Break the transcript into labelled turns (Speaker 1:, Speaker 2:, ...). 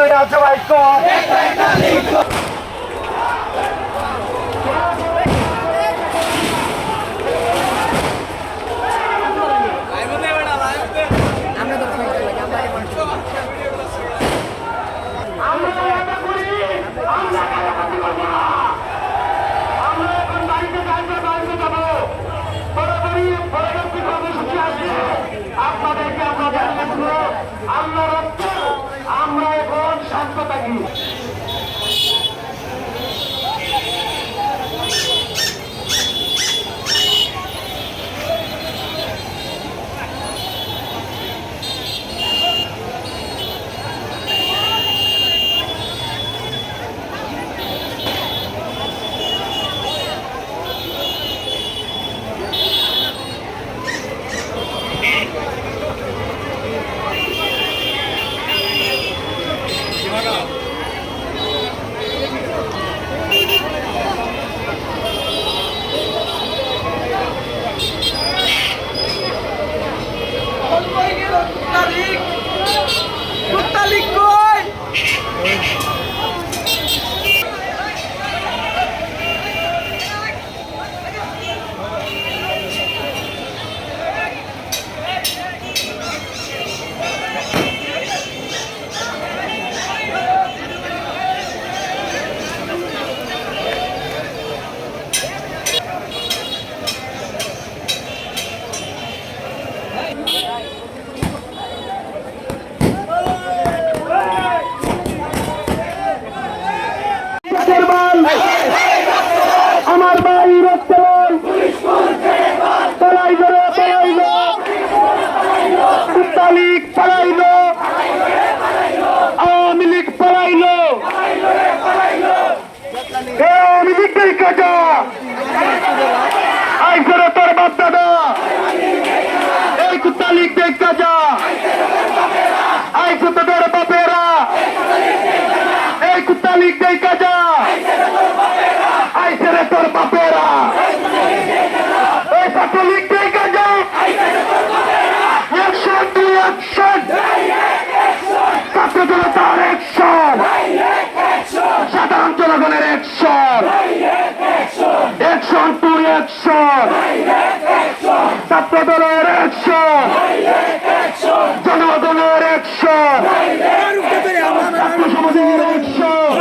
Speaker 1: দুইটা জবাই কর। আপনাদেরকে আমরা জানিয়ে আল্লাহ আমরা এখন শান্ত থাকি। আমার ভাই রক্ত পালাইল কুত্তা লীগ পালাইল, আওয়ামী লীগ পালাইল, আওয়ামী লীগ কাটা আইসরে তোর বাপ দাদা, এই কুত্তা লীগ দেখা যা আইসে তোদের বাপেরা, এই কুত্তা লীগ দেখা যা আইসরে তোর বাপেরা, এই ছাত্র লীগ দেখা যা অ্যাকশন টু অ্যাকশন, ছাত্র জনতার অ্যাকশন, সাধারণ জনগণের অ্যাকশন, অ্যাকশন টু অ্যাকশন, ছাত্র দলের অ্যাকশন, জনগণের অ্যাকশন, ছাত্র সমাজের অ্যাকশন,